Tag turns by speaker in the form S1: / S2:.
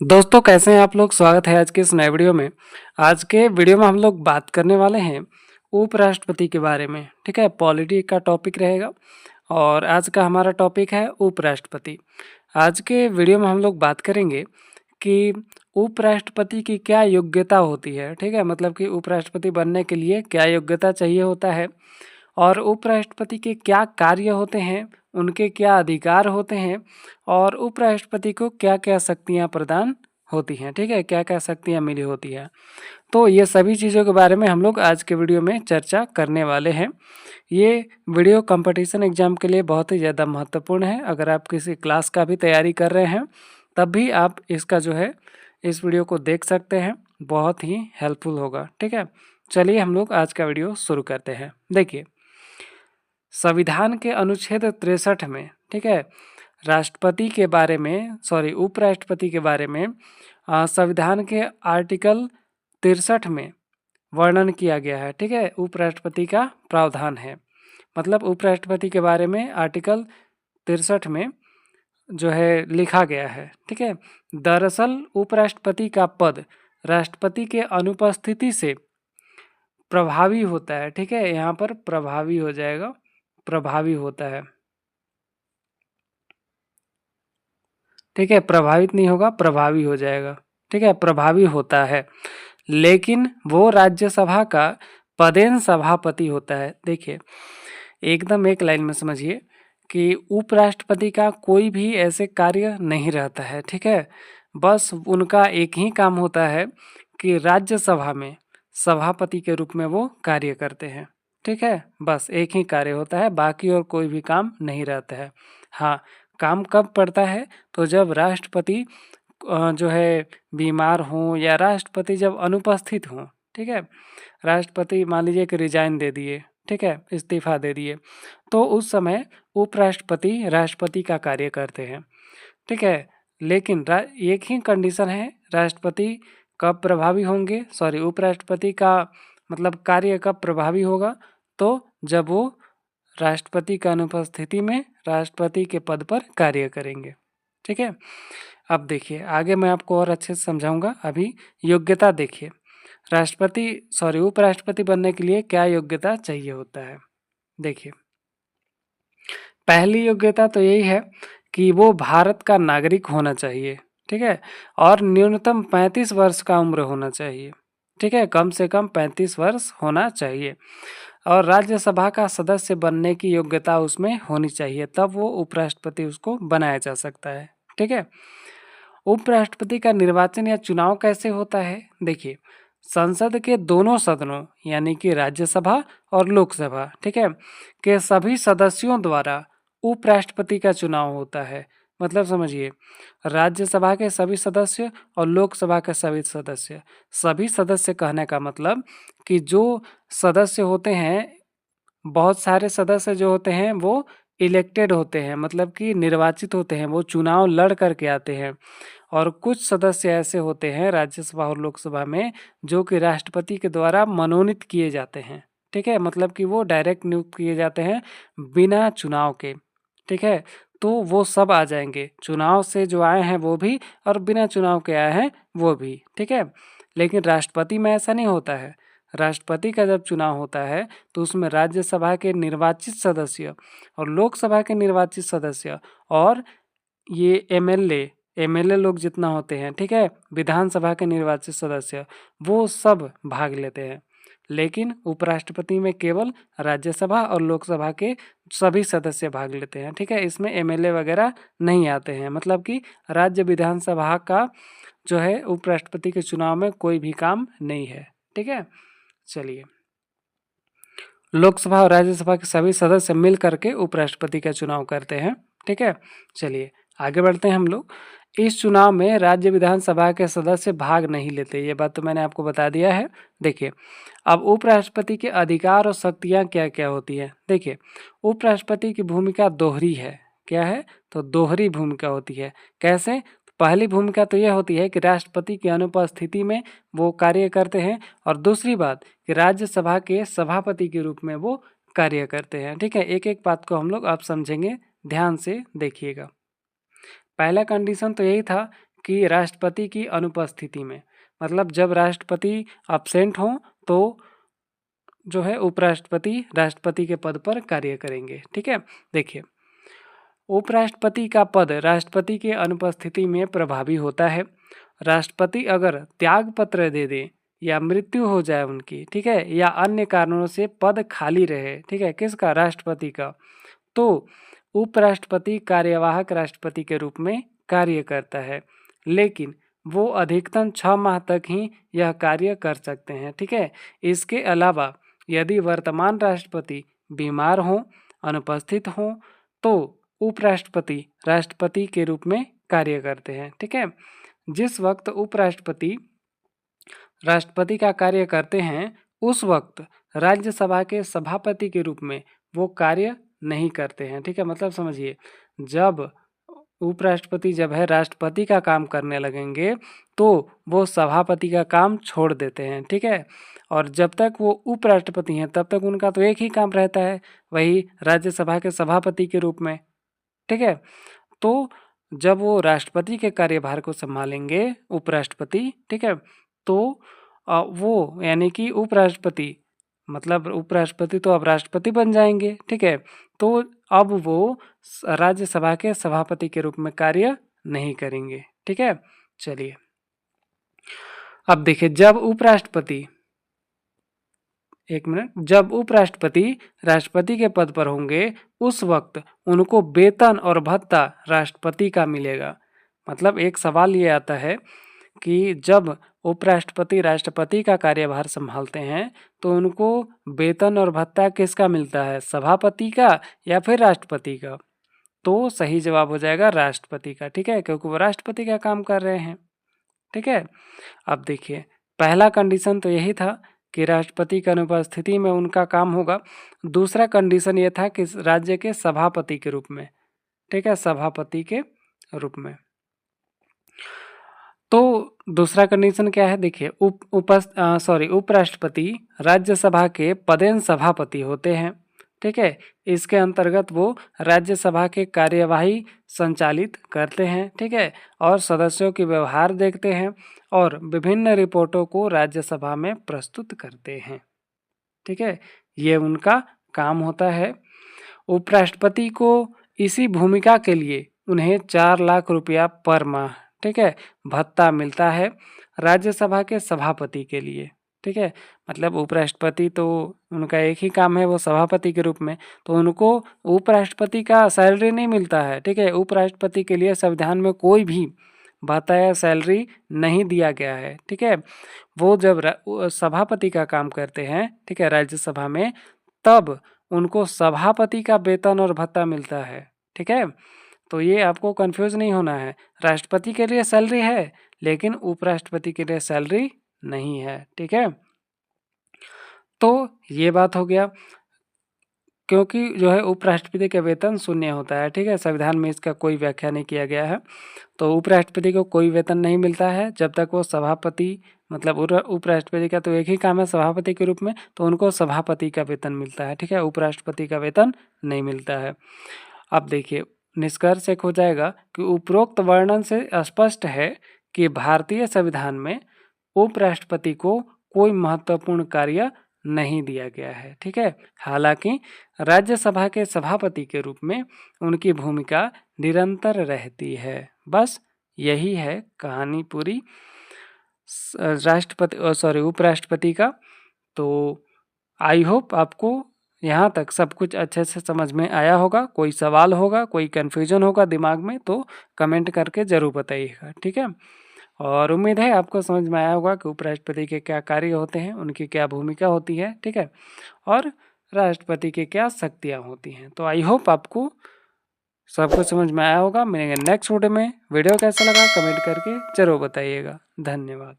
S1: दोस्तों कैसे हैं आप लोग। स्वागत है आज के इस नए वीडियो में। आज के वीडियो में हम लोग बात करने वाले हैं उपराष्ट्रपति के बारे में। ठीक है, पॉलिटी का टॉपिक रहेगा और आज का हमारा टॉपिक है उपराष्ट्रपति। आज के वीडियो में हम लोग बात करेंगे कि उपराष्ट्रपति की क्या योग्यता होती है। ठीक है, मतलब कि उपराष्ट्रपति बनने के लिए क्या योग्यता चाहिए होता है और उपराष्ट्रपति के क्या कार्य होते हैं, उनके क्या अधिकार होते हैं और उपराष्ट्रपति को क्या-क्या शक्तियाँ प्रदान होती हैं। ठीक है, क्या-क्या शक्तियाँ मिली होती हैं। तो ये सभी चीज़ों के बारे में हम लोग आज के वीडियो में चर्चा करने वाले हैं। ये वीडियो कंपटीशन एग्ज़ाम के लिए बहुत ही ज़्यादा महत्वपूर्ण है। अगर आप किसी क्लास का भी तैयारी कर रहे हैं तब भी आप इसका जो है इस वीडियो को देख सकते हैं, बहुत ही हेल्पफुल होगा। ठीक है, चलिए हम लोग आज का वीडियो शुरू करते हैं। देखिए, संविधान के अनुच्छेद 63 में, ठीक है, राष्ट्रपति के बारे में उपराष्ट्रपति के बारे में संविधान के आर्टिकल 63 में वर्णन किया गया है। ठीक है, उपराष्ट्रपति का प्रावधान है, मतलब उपराष्ट्रपति के बारे में आर्टिकल 63 में जो है लिखा गया है। ठीक है, दरअसल उपराष्ट्रपति का पद राष्ट्रपति के अनुपस्थिति से प्रभावी होता है। ठीक है, यहाँ पर प्रभावी हो जाएगा, प्रभावी होता है। ठीक है, प्रभावित नहीं होगा, प्रभावी हो जाएगा। ठीक है, प्रभावी होता है, लेकिन वो राज्यसभा का पदेन सभापति होता है। देखिए, एकदम एक लाइन में समझिए कि उपराष्ट्रपति का कोई भी ऐसे कार्य नहीं रहता है। ठीक है, बस उनका एक ही काम होता है कि राज्यसभा में सभापति के रूप में वो कार्य करते हैं। ठीक है, बस एक ही कार्य होता है, बाकी और कोई भी काम नहीं रहता है। हाँ, काम कब पड़ता है तो जब राष्ट्रपति जो है बीमार हों या राष्ट्रपति जब अनुपस्थित हों। ठीक है, राष्ट्रपति मान लीजिए कि रिजाइन दे दिए, ठीक है, इस्तीफा दे दिए, तो उस समय उपराष्ट्रपति राष्ट्रपति का कार्य करते हैं। ठीक है, लेकिन एक ही कंडीशन है, राष्ट्रपति कब प्रभावी होंगे, उपराष्ट्रपति का मतलब कार्य कब प्रभावी होगा, तो जब वो राष्ट्रपति की अनुपस्थिति में राष्ट्रपति के पद पर कार्य करेंगे। ठीक है, अब देखिए आगे मैं आपको और अच्छे से समझाऊंगा। अभी योग्यता देखिए, उपराष्ट्रपति बनने के लिए क्या योग्यता चाहिए होता है। देखिए, पहली योग्यता तो यही है कि वो भारत का नागरिक होना चाहिए। ठीक है, और न्यूनतम 35 वर्ष का उम्र होना चाहिए। ठीक है, कम से कम 35 वर्ष होना चाहिए और राज्यसभा का सदस्य बनने की योग्यता उसमें होनी चाहिए, तब वो उपराष्ट्रपति उसको बनाया जा सकता है। ठीक है, उपराष्ट्रपति का निर्वाचन या चुनाव कैसे होता है। देखिए, संसद के दोनों सदनों यानी कि राज्यसभा और लोकसभा, ठीक है, के सभी सदस्यों द्वारा उपराष्ट्रपति का चुनाव होता है। मतलब समझिए, राज्यसभा के सभी सदस्य और लोकसभा के सभी सदस्य कहने का मतलब कि जो सदस्य होते हैं, बहुत सारे सदस्य जो होते हैं वो इलेक्टेड होते हैं, मतलब कि निर्वाचित होते हैं, वो चुनाव लड़ करके आते हैं। और कुछ सदस्य ऐसे होते हैं राज्यसभा और लोकसभा में जो कि राष्ट्रपति के द्वारा मनोनीत किए जाते हैं। ठीक है, मतलब कि वो डायरेक्ट नियुक्त किए जाते हैं बिना चुनाव के। ठीक है, तो वो सब आ जाएंगे, चुनाव से जो आए हैं वो भी और बिना चुनाव के आए हैं वो भी। ठीक है, लेकिन राष्ट्रपति में ऐसा नहीं होता है। राष्ट्रपति का जब चुनाव होता है तो उसमें राज्यसभा के निर्वाचित सदस्य और लोकसभा के निर्वाचित सदस्य और ये एमएलए लोग जितना होते हैं, ठीक है, विधानसभा के निर्वाचित सदस्य, वो सब भाग लेते हैं। लेकिन उपराष्ट्रपति में केवल राज्यसभा और लोकसभा के सभी सदस्य भाग लेते हैं। ठीक है, इसमें एमएलए वगैरह नहीं आते हैं, मतलब कि राज्य विधानसभा का जो है उपराष्ट्रपति के चुनाव में कोई भी काम नहीं है। ठीक है, चलिए, लोकसभा और राज्यसभा के सभी सदस्य मिल करके उपराष्ट्रपति का चुनाव करते हैं। ठीक है, चलिए आगे बढ़ते हैं हम लोग। इस चुनाव में राज्य विधानसभा के सदस्य भाग नहीं लेते, ये बात तो मैंने आपको बता दिया है। देखिए, अब उपराष्ट्रपति के अधिकार और शक्तियाँ क्या क्या होती हैं। देखिए, उपराष्ट्रपति की भूमिका दोहरी है। क्या है तो दोहरी भूमिका होती है। कैसे, पहली भूमिका तो यह होती है कि राष्ट्रपति की अनुपस्थिति में वो कार्य करते हैं और दूसरी बात कि राज्यसभा के सभापति के रूप में वो कार्य करते हैं। ठीक है, एक एक बात को हम लोग अब समझेंगे, ध्यान से देखिएगा। पहला कंडीशन तो यही था कि राष्ट्रपति की अनुपस्थिति में, मतलब जब राष्ट्रपति अब्सेंट हों तो जो है उपराष्ट्रपति राष्ट्रपति के पद पर कार्य करेंगे। ठीक है, देखिए उपराष्ट्रपति का पद राष्ट्रपति के अनुपस्थिति में प्रभावी होता है। राष्ट्रपति अगर त्याग पत्र दे दे या मृत्यु हो जाए उनकी, ठीक है, या अन्य कारणों से पद खाली रहे, ठीक है, किसका, राष्ट्रपति का, तो उपराष्ट्रपति कार्यवाहक राष्ट्रपति के रूप में कार्य करता है, लेकिन वो अधिकतम 6 माह तक ही यह कार्य कर सकते हैं। ठीक है, इसके अलावा यदि वर्तमान राष्ट्रपति बीमार हों, अनुपस्थित हों, तो उपराष्ट्रपति राष्ट्रपति के रूप में कार्य करते हैं। ठीक है, जिस वक्त उपराष्ट्रपति राष्ट्रपति का कार्य करते हैं उस वक्त राज्यसभा के सभापति के रूप में वो कार्य नहीं करते हैं। ठीक है, मतलब समझिए, जब उपराष्ट्रपति जब है राष्ट्रपति का काम करने लगेंगे तो वो सभापति का काम छोड़ देते हैं। ठीक है, और जब तक वो उपराष्ट्रपति हैं तब तक उनका तो एक ही काम रहता है, वही राज्यसभा के सभापति के रूप में। ठीक है, तो जब वो राष्ट्रपति के कार्यभार को संभालेंगे उपराष्ट्रपति, ठीक है, तो वो यानी कि उपराष्ट्रपति, मतलब उपराष्ट्रपति तो अब राष्ट्रपति बन जाएंगे। ठीक है, तो अब वो राज्यसभा के सभापति के रूप में कार्य नहीं करेंगे। ठीक है, चलिए अब देखिए, जब उपराष्ट्रपति राष्ट्रपति के पद पर होंगे उस वक्त उनको वेतन और भत्ता राष्ट्रपति का मिलेगा। मतलब एक सवाल ये आता है कि जब उपराष्ट्रपति राष्ट्रपति का कार्यभार संभालते हैं तो उनको वेतन और भत्ता किसका मिलता है, सभापति का या फिर राष्ट्रपति का? तो सही जवाब हो जाएगा राष्ट्रपति का। ठीक है, क्योंकि वो राष्ट्रपति का काम कर रहे हैं। ठीक है, अब देखिए, पहला कंडीशन तो यही था कि राष्ट्रपति की अनुपस्थिति में उनका काम होगा। दूसरा कंडीशन ये था कि राज्य के सभापति के रूप में। ठीक है, सभापति के रूप में। तो दूसरा कंडीशन क्या है, देखिए, उपराष्ट्रपति राज्यसभा के पदेन सभापति होते हैं। ठीक है, इसके अंतर्गत वो राज्यसभा के कार्यवाही संचालित करते हैं। ठीक है, और सदस्यों के व्यवहार देखते हैं और विभिन्न रिपोर्टों को राज्यसभा में प्रस्तुत करते हैं। ठीक है, ये उनका काम होता है। उपराष्ट्रपति को इसी भूमिका के लिए उन्हें 4 लाख रुपया पर माह, ठीक है, भत्ता मिलता है राज्यसभा के सभापति के लिए। ठीक है, मतलब उपराष्ट्रपति तो उनका एक ही काम है, वो सभापति के रूप में, तो उनको उपराष्ट्रपति का सैलरी नहीं मिलता है। ठीक है, उपराष्ट्रपति के लिए संविधान में कोई भी भत्ता या सैलरी नहीं दिया गया है। ठीक है, वो जब सभापति का काम करते हैं, ठीक है, राज्यसभा में, तब उनको सभापति का वेतन और भत्ता मिलता है। ठीक है, तो ये आपको कंफ्यूज नहीं होना है, राष्ट्रपति के लिए सैलरी है लेकिन उपराष्ट्रपति के लिए सैलरी नहीं है। ठीक है, तो ये बात हो गया, क्योंकि जो है उपराष्ट्रपति का वेतन शून्य होता है। ठीक है, संविधान में इसका कोई व्याख्या नहीं किया गया है, तो उपराष्ट्रपति को कोई वेतन नहीं मिलता है जब तक वो सभापति, मतलब उपराष्ट्रपति का तो एक ही काम है सभापति के रूप में, तो उनको सभापति का वेतन मिलता है। ठीक है, उपराष्ट्रपति का वेतन नहीं मिलता है। अब देखिए, निष्कर्ष एक हो जाएगा कि उपरोक्त वर्णन से स्पष्ट है कि भारतीय संविधान में उपराष्ट्रपति को कोई महत्वपूर्ण कार्य नहीं दिया गया है। ठीक है, हालांकि राज्यसभा के सभापति के रूप में उनकी भूमिका निरंतर रहती है। बस यही है कहानी पूरी उपराष्ट्रपति का। तो आई होप आपको यहाँ तक सब कुछ अच्छे से समझ में आया होगा। कोई सवाल होगा, कोई कन्फ्यूजन होगा दिमाग में, तो कमेंट करके ज़रूर बताइएगा। ठीक है, और उम्मीद है आपको समझ में आया होगा कि उपराष्ट्रपति के क्या कार्य होते हैं, उनकी क्या भूमिका होती है। ठीक है, और राष्ट्रपति की क्या शक्तियाँ होती हैं। तो आई होप आपको सब कुछ समझ में आया होगा। मिलेंगे नेक्स्ट वीडियो में। वीडियो कैसा लगा कमेंट करके ज़रूर बताइएगा। धन्यवाद।